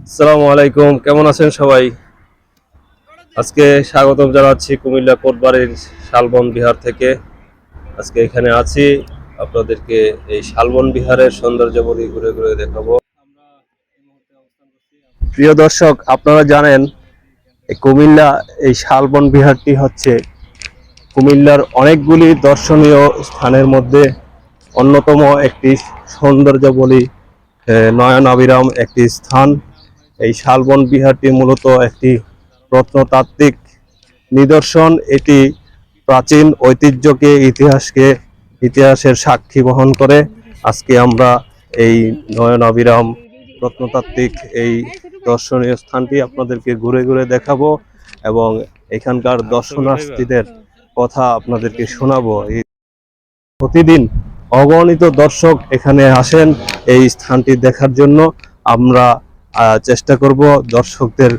আসসালামু আলাইকুম, কেমন আছেন সবাই? আজকে স্বাগতম জানাচ্ছি কুমিল্লা কোটবাড়ির শালবন বিহার থেকে। আজকে এখানে আছি, আপনাদেরকে এই শালবন বিহারের সৌন্দর্যাবলী ঘুরে ঘুরে দেখাবো। প্রিয় দর্শক, আপনারা জানেন এই কুমিল্লা এই শালবন বিহারটি হচ্ছে কুমিল্লার অনেকগুলি দর্শনীয় স্থানের মধ্যে অন্যতম একটি সৌন্দর্যাবলী নয়নাভিরাম একটি স্থান। এই শালবন বিহারটি মূলত একটি প্রত্নতাত্ত্বিক নিদর্শন। এটি প্রাচীন ঐতিহ্যকে ইতিহাসের সাক্ষী বহন করে। আজকে আমরা এই নয়নাভিরাম প্রত্নতাত্ত্বিক এই দর্শনীয় স্থানটি আপনাদেরকে ঘুরে ঘুরে দেখাবো এবং এখানকার দর্শনার্থীদের কথা আপনাদেরকে শোনাবো। প্রতিদিন অগণিত দর্শক এখানে আসেন এই স্থানটি দেখার জন্য। আমরা চেষ্টা করব দর্শকদের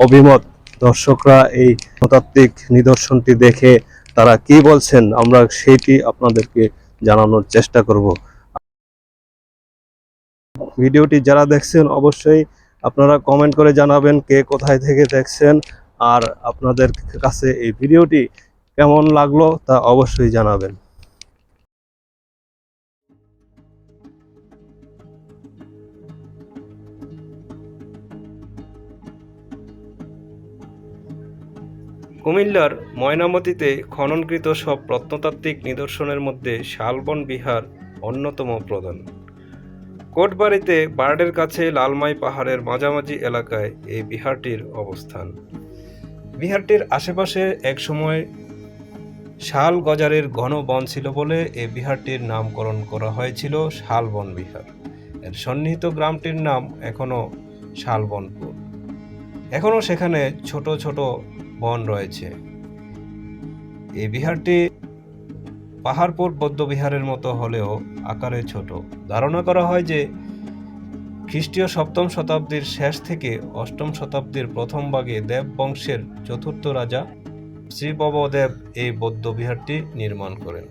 অভিমত, দর্শকরা এই প্রত্নতাত্ত্বিক নিদর্শনটি দেখে তারা কি বলছেন আমরা সেটি আপনাদেরকে জানানোর চেষ্টা করব। ভিডিওটি যারা দেখছেন অবশ্যই আপনারা কমেন্ট করে জানাবেন কে কোথায় থেকে দেখছেন, আর আপনাদের কাছে এই ভিডিওটি কেমন লাগলো তা অবশ্যই জানাবেন। কুমিল্লার ময়নামতিতে খননকৃত সব প্রত্নতাত্ত্বিক নিদর্শনের মধ্যে শালবন বিহার অন্যতম প্রধান। কোটবাড়িতে বার্ডের কাছে লালমাই পাহাড়ের মাঝামাঝি এলাকায় এই বিহারটির অবস্থান। বিহারটির আশেপাশে একসময় শাল গজারের ঘন বন ছিল বলে এই বিহারটির নামকরণ করা হয়েছিল শালবন বিহার। এর সন্নিহিত গ্রামটির নাম এখনও শালবনপুর। এখনও সেখানে ছোট ছোট বন রয়েছে। এই বিহারটি পাহাড়পুর বৌদ্ধবিহারের মতো হলেও আকারে ছোট। ধারণা করা হয় যে খ্রিস্টীয় 7ম শতাব্দীর শেষ থেকে 8ম শতাব্দীর প্রথম ভাগে দেব বংশের চতুর্থ রাজা শ্রীভবদেব এই বৌদ্ধ বিহারটি নির্মাণ করেন।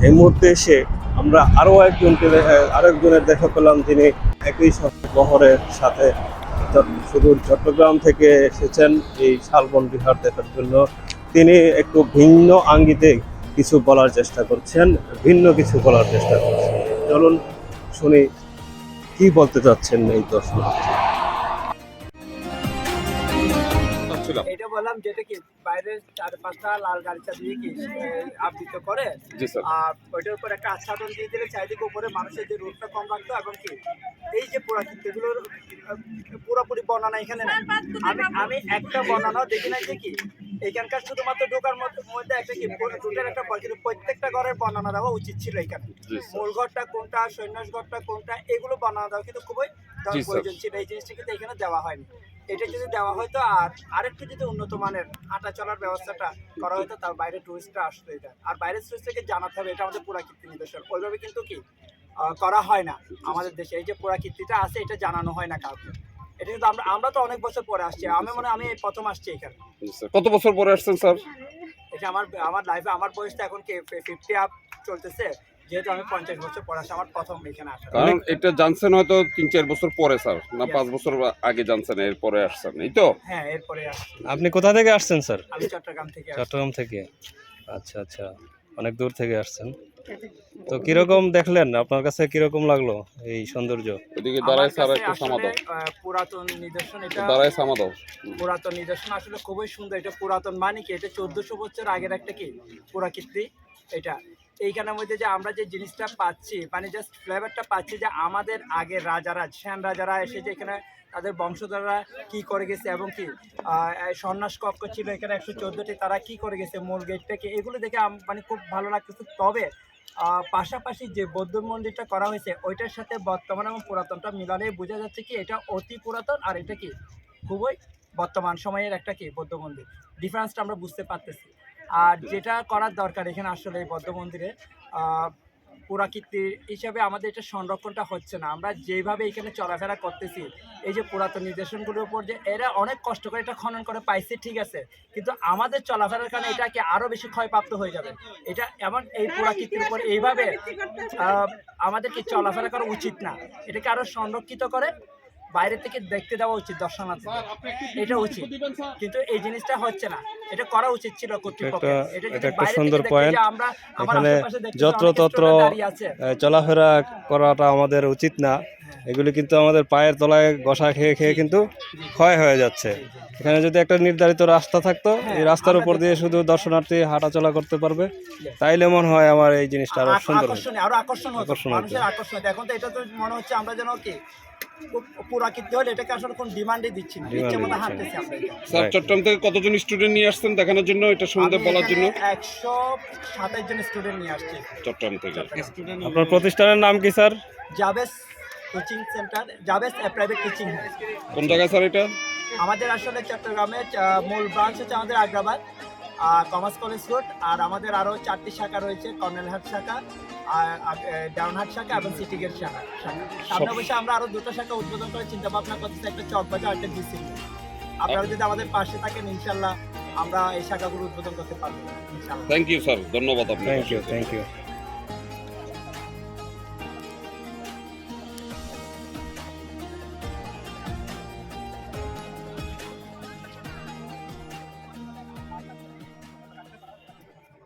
এই মুহূর্তে এসে আমরা আরেকজনের দেখা পেলাম, যিনি একই বহরের সাথে সুদূর চট্টগ্রাম থেকে এসেছেন এই শালবন বিহার দেখার জন্য। তিনি একটু ভিন্ন আঙ্গিতে কিছু বলার চেষ্টা করছেন, চলুন শুনি কি বলতে চাচ্ছেন এই দর্শনার্থী। এটা বললাম যেটা কি বাইরের 4-5টা লাল গাড়িটা দিয়ে কি আবৃত করে আর ওইটার উপর একটা আচ্ছাদন দিয়ে দিলে চারিদিকে উপরে মানুষের যে রোদটা কম রাখতো এবং কি এই যে পুরাকৃতিগুলোর পুরোপুরি বর্ণনা এখানে নাই। আমি একটা বর্ণনাও দেখি নাই যে কি এখানকার শুধুমাত্র ঢোকার মধ্যে একটা কি টোটাল একটা কিন্তু প্রত্যেকটা ঘরের বর্ণনা দেওয়া উচিত ছিল এখানে। মূল ঘরটা কোনটা, সন্ন্যাস ঘরটা কোনটা, এগুলো বর্ণনা দেওয়া কিন্তু খুবই প্রয়োজন ছিল। এই জিনিসটা কিন্তু এখানে দেওয়া হয়নি। এটা যদি দেওয়া হয়তো আর আরেকটু যদি উন্নত মানের হাঁটা চলার ব্যবস্থাটা করা হয়তো, তার বাইরে টুরিস্টরা আসতো এটা। আর বাইরের টুরিস্টকে জানাতে হবে এটা আমাদের পুরাকীর্তি নিদর্শন। ওইভাবে কিন্তু কি করা হয় না আমাদের দেশে। এই যে পুরাকীর্তিটা আছে এটা জানানো হয় না কাউকে। এটা কিন্তু আমরা তো অনেক বছর পরে আসছি। আমি প্রথম আসছি এখানে। কত বছর পরে আসছেন স্যার? এটা আমার লাইফে আমার বয়সটা এখন কি 50 আপ চলতেছে, যেহেতু আমি 50 বছর পরে আসছি, আমার প্রথম এখানে আসা। কারণ এটা জানছেন হয়তো 3-4 বছর পরে স্যার, না 5 বছর আগে জানছেন এরপরে আসছেন, এই তো? হ্যাঁ, এরপরে আসছি। আপনি কোথা থেকে আসছেন স্যার? আমি চট্টগ্রাম থেকে আসছি। চট্টগ্রাম থেকে। আচ্ছা আচ্ছা, অনেক দূর থেকে আসছেন। তো কিরকম দেখলেন, আপনার কাছে কিরকম লাগলো এই সৌন্দর্য? এদিকে দাঁড়ায় স্যার, আমার একটু কাছে সামা দাও। আসলে পুরাতন নিদর্শন, এটা দাঁড়ায় সামা দাও। পুরাতন নিদর্শন আসলে খুবই সুন্দর। এটা পুরাতন মানে কি, এটা 1400 বছর আগের একটা কি পুরাকীর্তি। এটা এইখানের মধ্যে যে আমরা যে জিনিসটা পাচ্ছি, মানে জাস্ট ফ্লেভারটা পাচ্ছি যে আমাদের আগের রাজারা, সেন রাজারা এসে যে এখানে তাদের বংশধররা কি করে গেছে এবং কি সন্ন্যাস কক্ষ ছিল এখানে 114টি, তারা কি করে গেছে, মূল গেটটাকে, এগুলো দেখে মানে খুব ভালো লাগতেছে। তবে পাশাপাশি যে বৌদ্ধ মন্দিরটা করা হয়েছে ওইটার সাথে বর্তমান এবং পুরাতনটা মিলালে বোঝা যাচ্ছে কি এটা অতি পুরাতন আর এটা কি খুবই বর্তমান সময়ের একটা কি বৌদ্ধ মন্দির। ডিফারেন্সটা আমরা বুঝতে পারতেছি। আর যেটা করার দরকার এখানে আসলে এই বৌদ্ধ মন্দিরে পুরাকীর্তি হিসাবে আমাদের এটা সংরক্ষণটা হচ্ছে না। আমরা যেভাবে এখানে চলাফেরা করতেছি, এই যে পুরাতন নিদর্শনগুলোর উপর যে এরা অনেক কষ্ট করে এটা খনন করে পাইছে, ঠিক আছে, কিন্তু আমাদের চলাফেরার কারণে এটাকে আরো বেশি ক্ষয়প্রাপ্ত হয়ে যাবে। এটা এমন এই পুরাকীর্তির উপর এইভাবে আমাদেরকে চলাফেরা করা উচিত না। এটাকে আরো সংরক্ষিত করে বাইরে থেকে দেখতে দেওয়া উচিত দর্শনার্থী, এটা উচিত, কিন্তু এই জিনিসটা হচ্ছে না। এটা করা উচিত ছিল কর্তৃপক্ষের। এটা যদি একটা বাইরে সুন্দর থেকে পয়েন্ট। দেখতে যে আমরা এখানে যত্রতত্র চলাফেরা করাটা আমাদের উচিত না। এগুলি কিন্তু আমাদের পায়ের তলায় ঘষা খেয়ে খেয়ে কিন্তু ক্ষয় হয়ে যাচ্ছে। এখানে যদি একটা নির্ধারিত রাস্তা থাকতো, এই রাস্তার উপর দিয়ে শুধু দর্শনার্থী হাঁটাচলা করতে পারবে, তাইলে মনে হয় আমার এই জিনিসটা আরো সুন্দর হবে, আরো আকর্ষণ হতো, মানুষের আকর্ষণ হতো। এখন তো এটা তো মনে হচ্ছে আমরা যেন কি পুরাকীর্তি হলে এটাকে আসলে কোন ডিমান্ডই দিচ্ছি না, ইচ্ছে মতো হাঁটতেছি আমরা। স্যার চট্টগ্রাম থেকে কতজন স্টুডেন্ট নিয়ে আসছেন দেখানোর জন্য, এটা সম্বন্ধে বলার জন্য? 127 জন স্টুডেন্ট নিয়ে আসছে চট্টগ্রাম থেকে। আপনার প্রতিষ্ঠানের নাম কি স্যার? জাবেস কোচিং সেন্টার, জাবেস প্রাইভেট টিচিং। কোন জায়গায় স্যার এটা? আমাদের আসলে চট্টগ্রামের মূল ব্রাঞ্চ হচ্ছে আমাদের আগ্রাবাদ কমার্স কলেজ রোড। আর আমাদের আরও 4টি শাখা রয়েছে, কর্নেলহাট শাখা, ডাউনহাট শাখা এবং সিটি গেট শাখা। সামনে বসে আমরা আরও 2টা শাখা উদ্বোধন করে চিন্তা ভাবনা করতেছি, একটা চকবাজার, একটা ডিসি। আপনারা যদি আমাদের পাশে থাকেন ইনশাল্লাহ আমরা এই শাখাগুলো উদ্বোধন করতে পারবো ইনশাল্লাহ। থ্যাংক ইউ স্যার, ধন্যবাদ আপনাকে। Thank you.